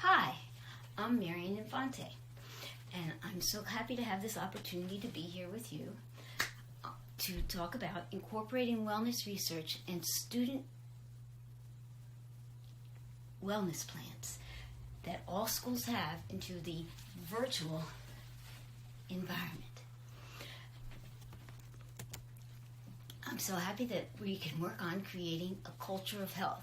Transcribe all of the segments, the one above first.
Hi, I'm Marian Infante, and I'm so happy to have this opportunity to be here with you to talk about incorporating wellness research and student wellness plans that all schools have into the virtual environment. I'm so happy that we can work on creating a culture of health.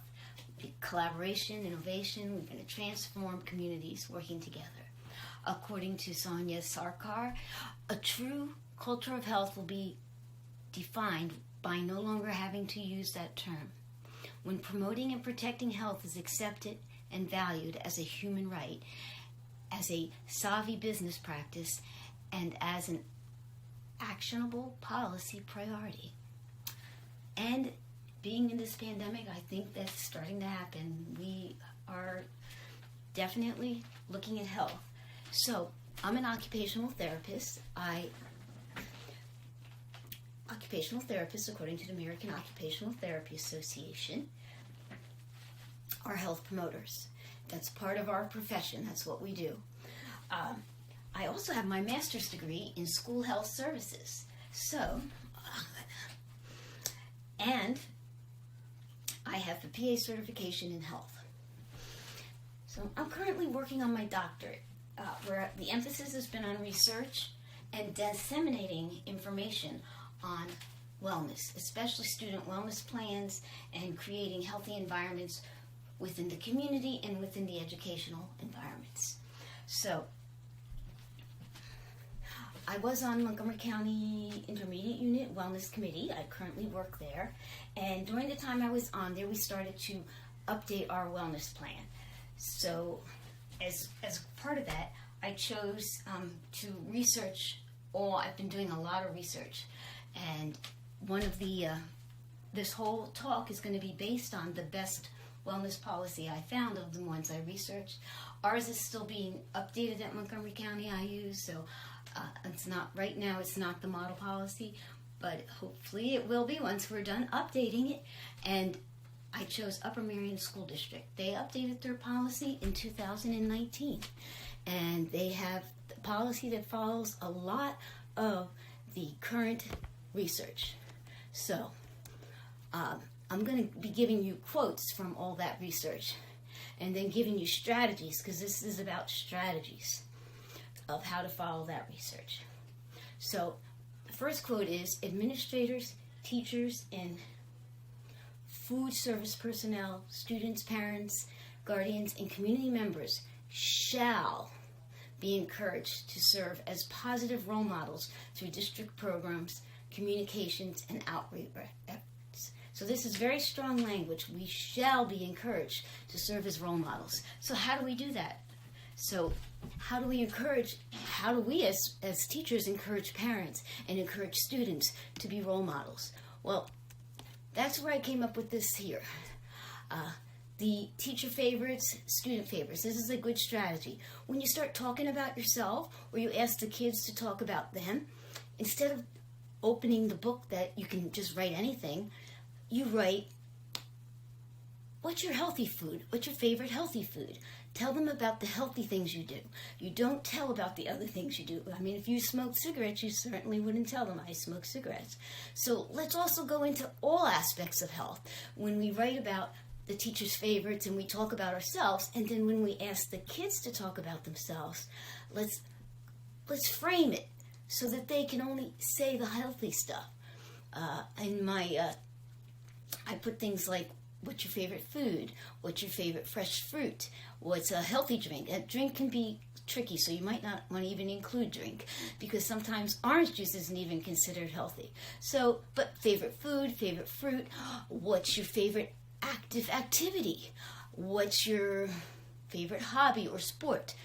Collaboration, innovation, we're going to transform communities working together. According to Sonia Sarkar, a true culture of health will be defined by no longer having to use that term. When promoting and protecting health is accepted and valued as a human right, as a savvy business practice, and as an actionable policy priority. And being in this pandemic, I think that's starting to happen. We are definitely looking at health. So, I'm an occupational therapist. Occupational therapists, according to the American Occupational Therapy Association, are health promoters. That's part of our profession. That's what we do. I also have my master's degree in school health services. And I have the PA certification in health. So I'm currently working on my doctorate, where the emphasis has been on research and disseminating information on wellness, especially student wellness plans and creating healthy environments within the community and within the educational environments. So I was on Montgomery County Intermediate Unit Wellness Committee. I currently work there. And during the time I was on there, we started to update our wellness plan. So as part of that, I chose to research I've been doing a lot of research. And one of this whole talk is going to be based on the best wellness policy I found of the ones I researched. Ours is still being updated at Montgomery County IU, so it's not, right now it's not the model policy, but hopefully it will be once we're done updating it. And I chose Upper Marion School District. They updated their policy in 2019, and they have a policy that follows a lot of the current research. So I'm going to be giving you quotes from all that research and then giving you strategies, because this is about strategies of how to follow that research. So the first quote is, administrators, teachers, and food service personnel, students, parents, guardians, and community members shall be encouraged to serve as positive role models through district programs, communications, and outreach efforts. So this is very strong language. We shall be encouraged to serve as role models. So how do we do that? So how do we as teachers encourage parents and encourage students to be role models? Well, that's where I came up with this here. The teacher favorites, student favorites. This is a good strategy. When you start talking about yourself, or you ask the kids to talk about them, instead of opening the book that you can just write anything, you write, what's your healthy food? What's your favorite healthy food? Tell them about the healthy things you do. You don't tell about the other things you do. I mean, if you smoke cigarettes, you certainly wouldn't tell them I smoke cigarettes. So let's also go into all aspects of health. When we write about the teacher's favorites and we talk about ourselves, and then when we ask the kids to talk about themselves, let's frame it so that they can only say the healthy stuff. I put things like, what's your favorite food? What's your favorite fresh fruit? What's a healthy drink? A drink can be tricky, so you might not want to even include drink, because sometimes orange juice isn't even considered healthy. So, but favorite food, favorite fruit, what's your favorite active activity? What's your favorite hobby or sport?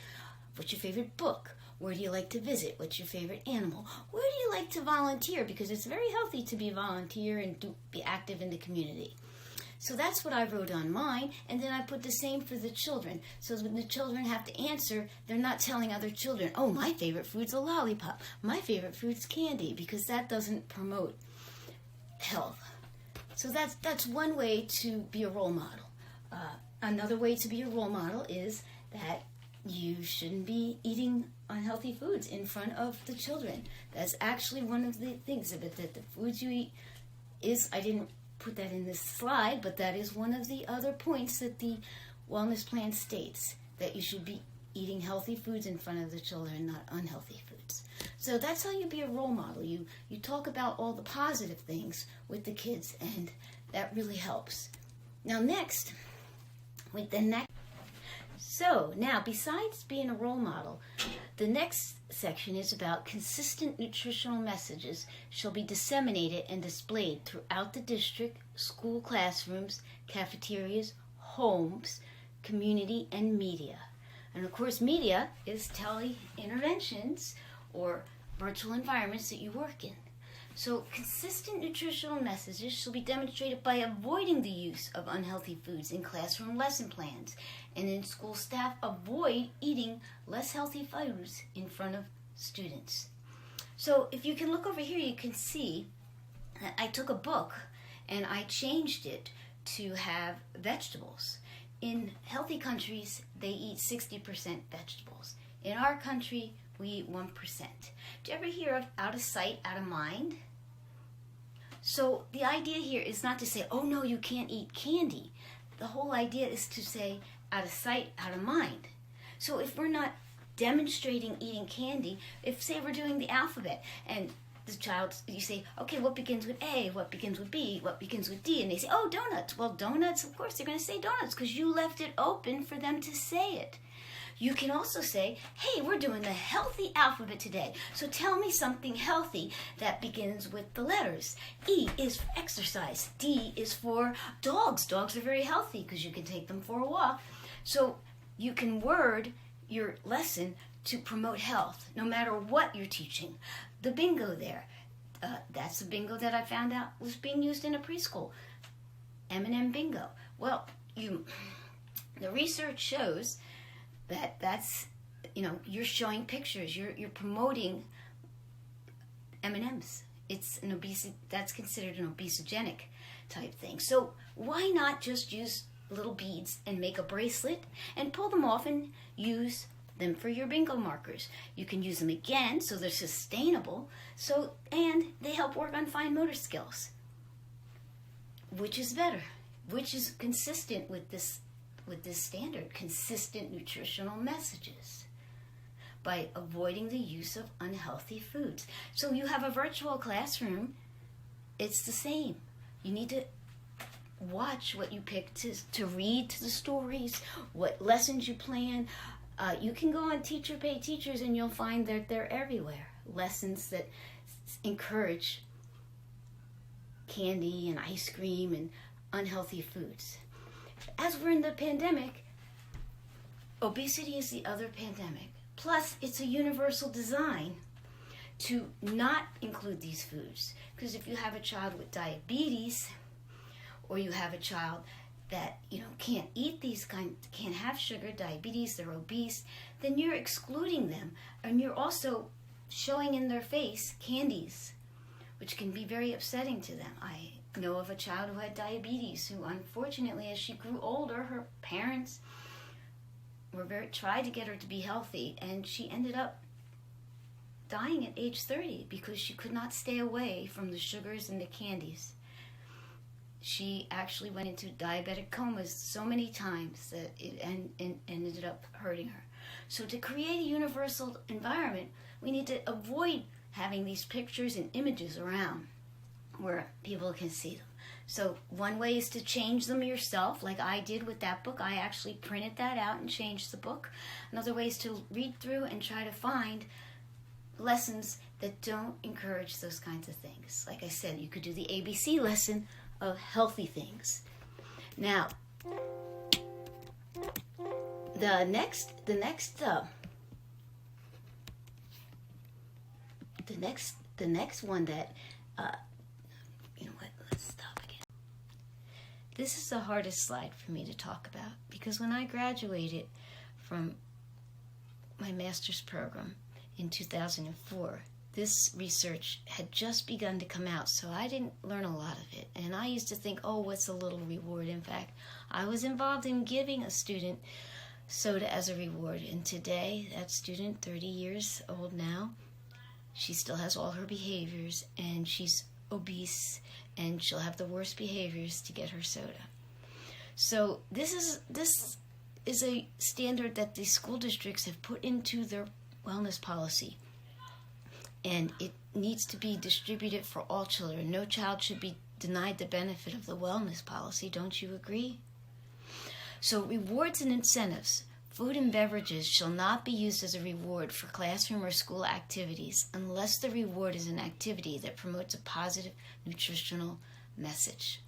What's your favorite book? Where do you like to visit? What's your favorite animal? Where do you like to volunteer? Because it's very healthy to be volunteer and be active in the community. So that's what I wrote on mine, and then I put the same for the children. So when the children have to answer, they're not telling other children, oh, my favorite food's a lollipop. My favorite food's candy, because that doesn't promote health. So that's one way to be a role model. Another way to be a role model is that you shouldn't be eating unhealthy foods in front of the children. That's actually one of the things of it, that the foods you eat is, I didn't put that in this slide, but that is one of the other points that the wellness plan states, that you should be eating healthy foods in front of the children, not unhealthy foods. So that's how you be a role model. You talk about all the positive things with the kids, and that really helps. Now next, so now besides being a role model, the next section is about consistent nutritional messages shall be disseminated and displayed throughout the district, school classrooms, cafeterias, homes, community, and media. And of course, media is tele-interventions or virtual environments that you work in. So consistent nutritional messages shall be demonstrated by avoiding the use of unhealthy foods in classroom lesson plans, and in school staff avoid eating less healthy foods in front of students. So if you can look over here, you can see that I took a book and I changed it to have vegetables. In healthy countries, they eat 60% vegetables. In our country, we eat 1%. Do you ever hear of out of sight, out of mind? So the idea here is not to say, oh no, you can't eat candy. The whole idea is to say, out of sight, out of mind. So if we're not demonstrating eating candy, if say we're doing the alphabet and the child, you say, okay, what begins with A, what begins with B, what begins with D, and they say, oh, donuts. Well, donuts, of course, they're going to say donuts because you left it open for them to say it. You can also say, hey, we're doing the healthy alphabet today, so tell me something healthy that begins with the letters. E is for exercise. D is for dogs. Dogs are very healthy because you can take them for a walk. So you can word your lesson to promote health, no matter what you're teaching. The bingo there, that's the bingo that I found out was being used in a preschool. M&M bingo. Well, the research shows that's, you're showing pictures, you're promoting M&Ms. It's an that's considered an obesogenic type thing. So why not just use little beads and make a bracelet and pull them off and use them for your bingo markers? You can use them again so they're sustainable, and they help work on fine motor skills. Which is better? Which is consistent with this standard, consistent nutritional messages, by avoiding the use of unhealthy foods. So you have a virtual classroom, it's the same. You need to watch what you pick to read to the stories, what lessons you plan. You can go on Teacher Pay Teachers and you'll find that they're everywhere. Lessons that encourage candy and ice cream and unhealthy foods. As we're in the pandemic, obesity is the other pandemic. Plus, it's a universal design to not include these foods. Because if you have a child with diabetes, or you have a child that can't eat can't have sugar, diabetes, they're obese, then you're excluding them, and you're also showing in their face candies, which can be very upsetting to them. I know of a child who had diabetes who, unfortunately, as she grew older, her parents tried to get her to be healthy, and she ended up dying at age 30 because she could not stay away from the sugars and the candies. She actually went into diabetic comas so many times that it ended up hurting her. So to create a universal environment, we need to avoid having these pictures and images around where people can see them. So one way is to change them yourself, like I did with that book. I actually printed that out and changed the book. Another way is to read through and try to find lessons that don't encourage those kinds of things. Like I said, you could do the ABC lesson of healthy things. Now, the next one that let's stop again. This is the hardest slide for me to talk about, because when I graduated from my master's program in 2004, this research had just begun to come out, so I didn't learn a lot of it. And I used to think, oh, what's a little reward? In fact, I was involved in giving a student soda as a reward. And today, that student, 30 years old now, she still has all her behaviors, and she's obese, and she'll have the worst behaviors to get her soda. So this is a standard that the school districts have put into their wellness policy, and it needs to be distributed for all children. No child should be denied the benefit of the wellness policy. Don't you agree? So rewards and incentives. Food and beverages shall not be used as a reward for classroom or school activities unless the reward is an activity that promotes a positive nutritional message.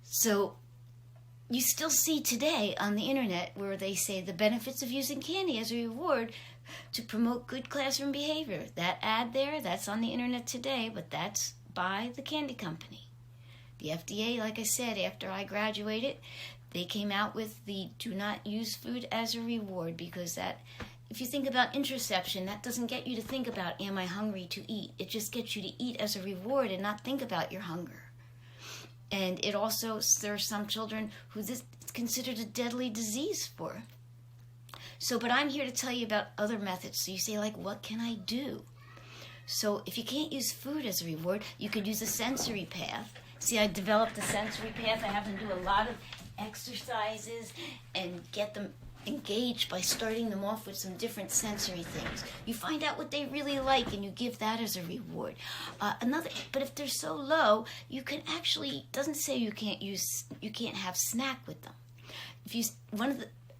So you still see today on the internet where they say the benefits of using candy as a reward to promote good classroom behavior. That ad there, that's on the internet today, but that's by the candy company. The FDA, like I said, after I graduated, they came out with the do not use food as a reward, because that, if you think about interception, that doesn't get you to think about, am I hungry to eat? It just gets you to eat as a reward and not think about your hunger. And it also, there are some children who this is considered a deadly disease for. So, but I'm here to tell you about other methods. So you say, like, what can I do? So if you can't use food as a reward, you could use a sensory path. See, I developed a sensory path. I have them do a lot of exercises and get them engaged by starting them off with some different sensory things. You find out what they really like and you give that as a reward. But if they're so low, you can actually, doesn't say you can't have snack with them. If you,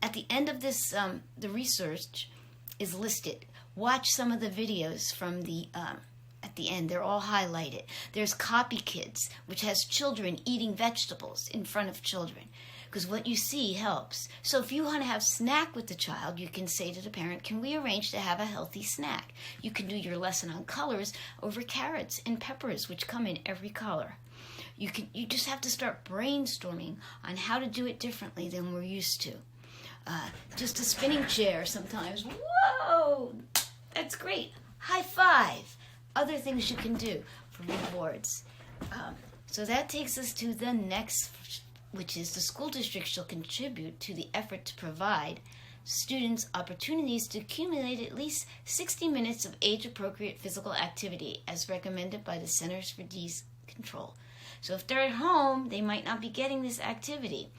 at the end of this, the research is listed. Watch some of the videos from the, at the end, they're all highlighted. There's Copy Kids, which has children eating vegetables in front of children, because what you see helps. So if you want to have snack with the child, you can say to the parent, can we arrange to have a healthy snack? You can do your lesson on colors over carrots and peppers, which come in every color. You just have to start brainstorming on how to do it differently than we're used to. Just a spinning chair sometimes. Whoa, that's great. High five. Other things you can do for rewards. So that takes us to the next, which is the school district shall contribute to the effort to provide students opportunities to accumulate at least 60 minutes of age-appropriate physical activity as recommended by the Centers for Disease Control. So if they're at home, they might not be getting this activity.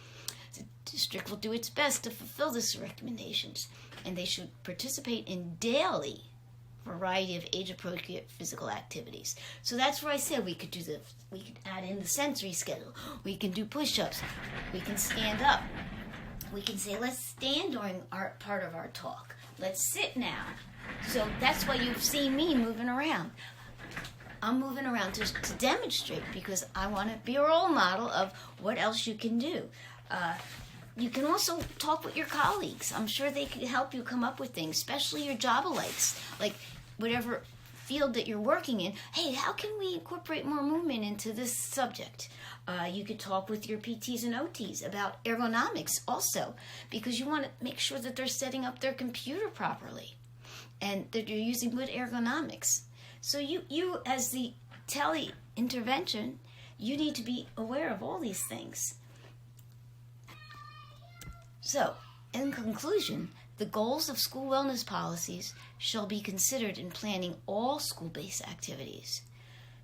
The district will do its best to fulfill these recommendations, and they should participate in daily variety of age-appropriate physical activities. So that's where I said we could add in the sensory schedule. We can do push-ups. We can stand up. We can say, let's stand during our part of our talk. Let's sit now. So that's why you've seen me moving around. I'm moving around to demonstrate, because I want to be a role model of what else you can do. You can also talk with your colleagues. I'm sure they could help you come up with things, especially your job-alikes, like whatever field that you're working in. Hey, how can we incorporate more movement into this subject? You could talk with your PTs and OTs about ergonomics also, because you want to make sure that they're setting up their computer properly and that you're using good ergonomics. So you as the tele-intervention, you need to be aware of all these things. So, in conclusion, the goals of school wellness policies shall be considered in planning all school-based activities.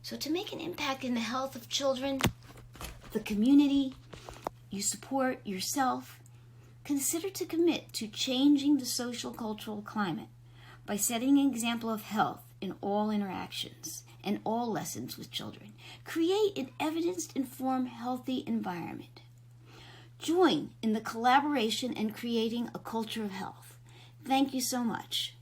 So to make an impact in the health of children, the community you support, yourself, consider to commit to changing the social cultural climate by setting an example of health in all interactions and all lessons with children. Create an evidence-informed, healthy environment. Join in the collaboration and creating a culture of health. Thank you so much.